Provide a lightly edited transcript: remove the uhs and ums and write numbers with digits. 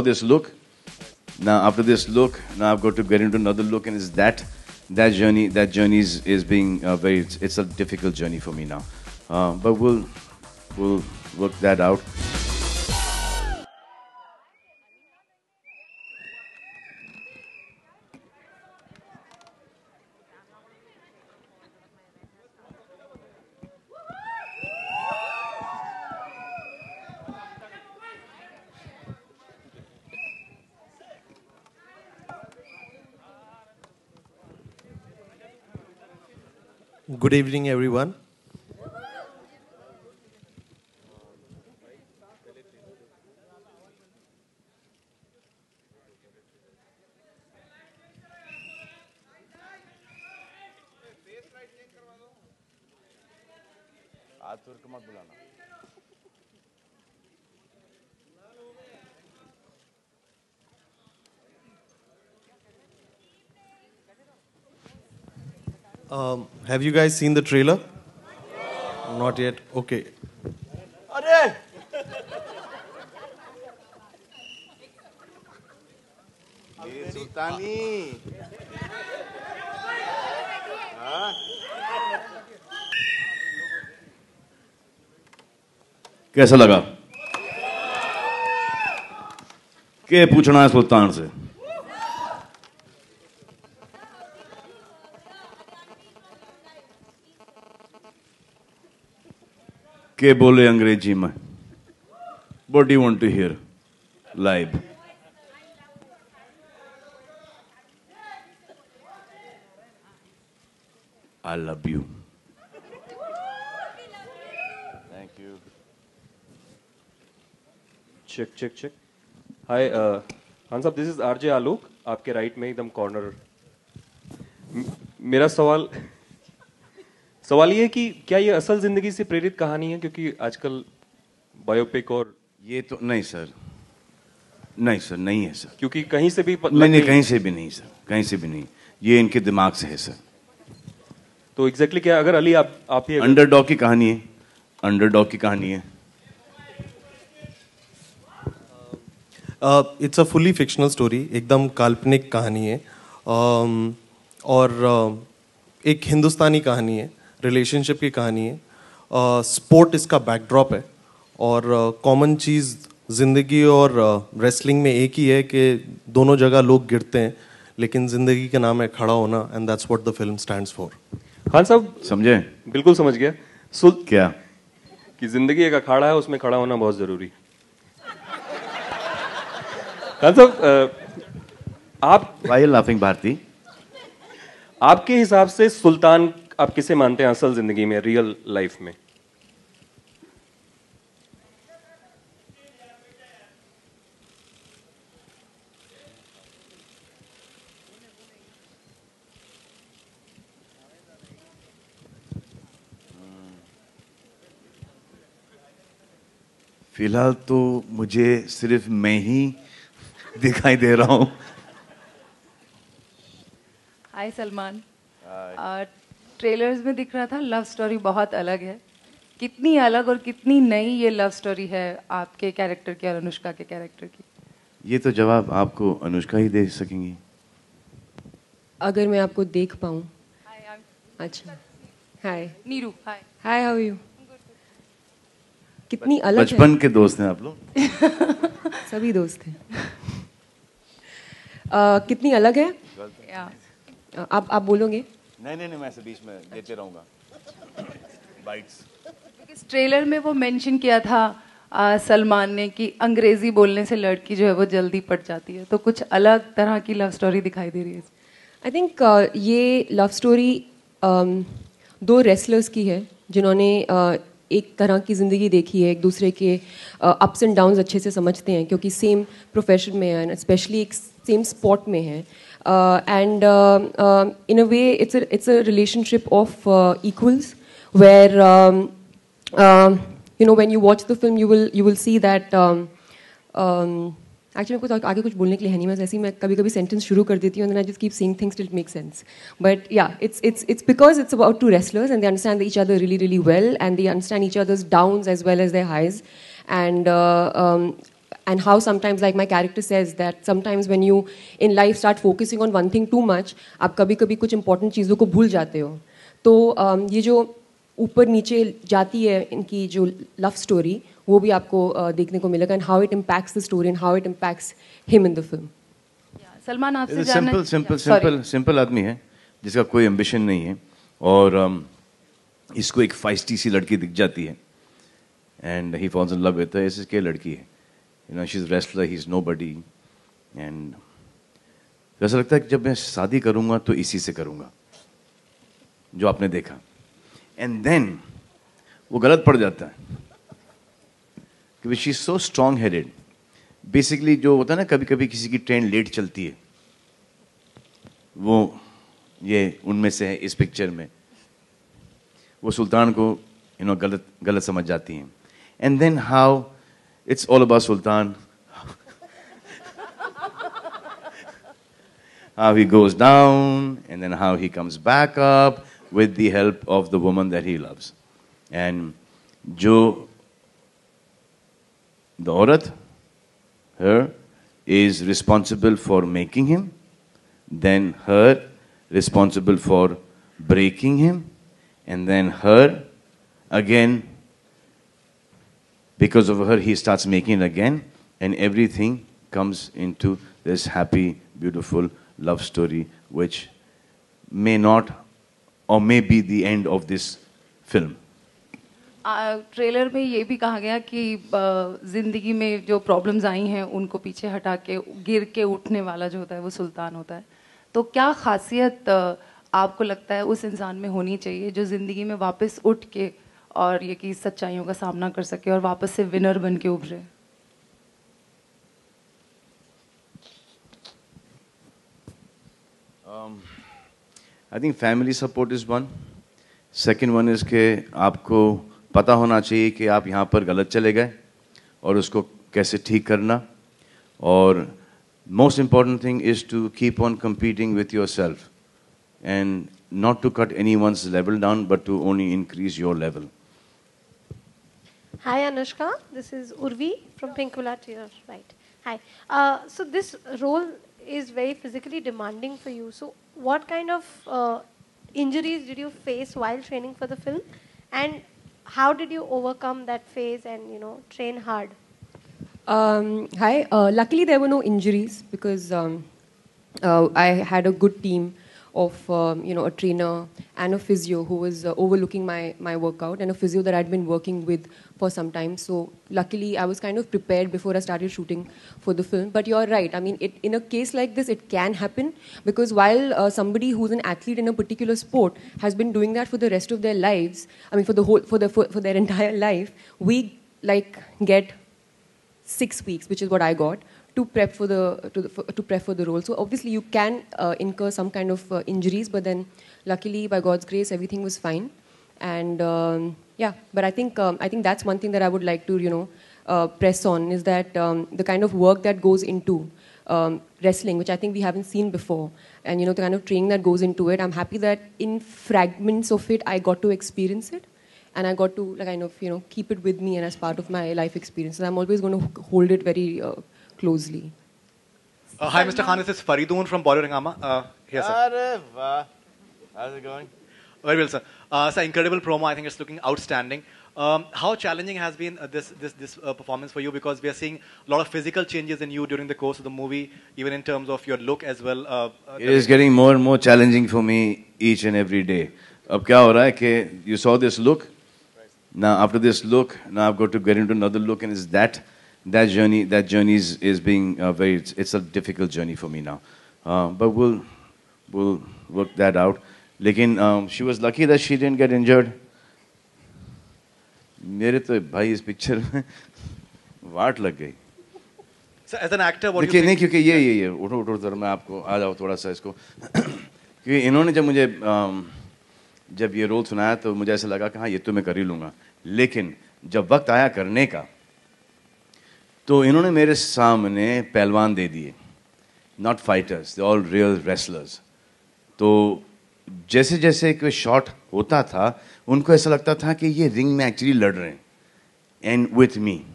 this look. Now after this look, now I've got to get into another look, and is that journey? That journey is being very. It's a difficult journey for me now, but we'll work that out. Good evening, everyone. Have you guys seen the trailer? Not yet. Okay. अरे ये सुल्तानी कैसा लगा? के पूछना है सुल्तान से? के बोले अंग्रेजी में? What do you want to hear live? I love you. Thank you. Check check check. Hi Khan साहब, दिस इज आरजे आलोक, आपके राइट में एकदम कॉर्नर. मेरा सवाल ये है कि क्या ये असल जिंदगी से प्रेरित कहानी है? क्योंकि आजकल बायोपिक और ये तो नहीं सर, नहीं सर, नहीं है सर. क्योंकि कहीं से भी नहीं, कहीं से भी नहीं सर, कहीं से भी नहीं. ये इनके दिमाग से है सर. तो एग्जैक्टली क्या, अगर अली आप ही अंडरडॉग की कहानी है, अंडरडॉग की कहानी है. It's a fully fictional story, एकदम काल्पनिक कहानी है. और एक हिंदुस्तानी कहानी है, रिलेशनशिप की कहानी है. स्पोर्ट इसका बैकड्रॉप है, और कॉमन चीज़ ज़िंदगी और रेसलिंग में एक ही है कि दोनों जगह लोग गिरते हैं, लेकिन ज़िंदगी का नाम है खड़ा होना, and that's what the film stands for. Khan साहब समझे? बिल्कुल समझ गया. क्या कि जिंदगी एक अखाड़ा है, उसमें खड़ा होना बहुत जरूरी. खान साहब आप Why are you laughing, Bharti? आपके हिसाब से सुल्तान आप किसे मानते हैं असल जिंदगी में, रियल लाइफ में? फिलहाल तो मुझे सिर्फ मैं ही दिखाई दे रहा हूँ. हाय सलमान. ट्रेलर्स में दिख रहा था लव स्टोरी बहुत अलग है. कितनी अलग और कितनी नई ये लव स्टोरी है आपके कैरेक्टर की और अनुष्का के कैरेक्टर की? ये तो जवाब आपको अनुष्का ही दे सकेंगी. अगर मैं आपको देख पाऊँ. अच्छा. हाय नीरू. हाय. हाय, हाउ आर यू? कितनी अलग बचपन के दोस्त हैं आप लोग? सभी दोस्त हैं. कितनी अलग है. आप बोलोगे? नहीं, मैं ऐसे बीच में देते रहूंगा बाइट्स. इस ट्रेलर में वो मेंशन किया था सलमान ने कि अंग्रेजी बोलने से लड़की जो है वो जल्दी पट जाती है, तो कुछ अलग तरह की लव स्टोरी दिखाई दे रही है. आई थिंक ये लव स्टोरी दो रेसलर्स की है जिन्होंने एक तरह की ज़िंदगी देखी है, एक दूसरे के अप्स एंड डाउन्स अच्छे से समझते हैं क्योंकि सेम प्रोफेशन में है, स्पेशली एक सेम स्पॉट में है. And in a way it's a relationship of equals where when you watch the film you will see that actually मेरे को आगे कुछ बोलने के लिए है नहीं, मैं ऐसे ही मैं कभी कभी सेंटेंस शुरू कर देती हूँ and then I just keep saying things till it makes sense. But yeah, it's because it's about two wrestlers and they understand each other really really well and they understand each other's downs as well as their highs, and and how sometimes, like my character says, that sometimes when you in life start focusing on one thing too much, आप कभी-कभी कुछ important चीज़ों को भूल जाते हो. तो ये जो ऊपर नीचे जाती है इनकी जो लव स्टोरी, वो भी आपको देखने को मिलेगा, and how it impacts the story and how it impacts him in the film. Salman आपसे सिंपल आदमी है जिसका कोई एम्बिशन नहीं है, और इसको एक फाइस्टी सी लड़की दिख जाती है and he falls in love with her. ऐसी क्या लड़की है, you know, she is wrestler, he is nobody, and ऐसा लगता है कि जब मैं शादी करूंगा तो इसी से करूंगा जो आपने देखा, एंड देन वो गलत पड़ जाता है क्योंकि she is so strong headed. Basically जो होता है ना, कभी कभी किसी की ट्रेन लेट चलती है, वो ये उनमें से है इस पिक्चर में. वो सुल्तान को गलत समझ जाती हैं, and then how it's all about Sultan, how he goes down and then how he comes back up with the help of the woman that he loves. And जो the औरत, her, is responsible for making him, then her responsible for breaking him, and then her again, because of her he starts making it again, and everything comes into this happy, beautiful love story, which may not or may be the end of this film. Trailer में ये भी कहा गया कि जिंदगी में जो problems आई हैं उनको पीछे हटा के गिर के उठने वाला जो होता है वो सुल्तान होता है. तो क्या खासियत आपको लगता है उस इंसान में होनी चाहिए जो जिंदगी में वापस उठ के और ये कि सच्चाइयों का सामना कर सके और वापस से विनर बन के उभरे? I think family support is one. Second one is कि आपको पता होना चाहिए कि आप यहाँ पर गलत चले गए और उसको कैसे ठीक करना. और most important thing is to keep on competing with yourself and not to cut anyone's level down, but to only increase your level. Hi Anushka, this is Urvi from Pinkula to your right. Hi. So this role is very physically demanding for you. So what kind of injuries did you face while training for the film, and how did you overcome that phase and train hard? Hi. Luckily, there were no injuries because I had a good team of a trainer and a physio who was overlooking my workout, and a physio that I'd been working with for some time. So luckily, I was kind of prepared before I started shooting for the film. But you're right. I mean, in a case like this, it can happen because while somebody who's an athlete in a particular sport has been doing that for the rest of their lives, I mean, for their entire life, we get 6 weeks, which is what I got, to prep for the role. So obviously you can incur some kind of injuries, but then luckily by God's grace everything was fine. And yeah, but I think that's one thing that I would like to press on, is that the kind of work that goes into wrestling, which I think we haven't seen before, and the kind of training that goes into it. I'm happy that in fragments of it I got to experience it. And I got to kind of keep it with me and as part of my life experience. And I'm always going to hold it very closely. Hi, Mr. Khan. This is Faridoon from Bollywood Hangama. Here, sir. How's it going? Very well, sir. Sir, incredible promo. I think it's looking outstanding. How challenging has been this performance for you? Because we are seeing a lot of physical changes in you during the course of the movie, even in terms of your look as well. It is getting more and more challenging for me each and every day. Ab kya ho raha hai कि you saw this look. Now after this look, now I've got to get into another look, and it's that journey is being it's a difficult journey for me now. But we'll work that out. Lekin she was lucky that she didn't get injured. मेरे तो भाई इस picture में वाट लग गई. So as an actor, what do you नहीं think? क्योंकि ये उठो जरा, मैं आपको आ जाओ थोड़ा सा इसको. क्योंकि इन्होंने जब ये रोल सुनाया तो मुझे ऐसा लगा कि हाँ ये तो मैं कर ही लूँगा. लेकिन जब वक्त आया करने का तो इन्होंने मेरे सामने पहलवान दे दिए, not fighters, they all real wrestlers. तो जैसे जैसे कोई शॉट होता था उनको ऐसा लगता था कि ये रिंग में एक्चुअली लड़ रहे हैं, एंड विथ मी.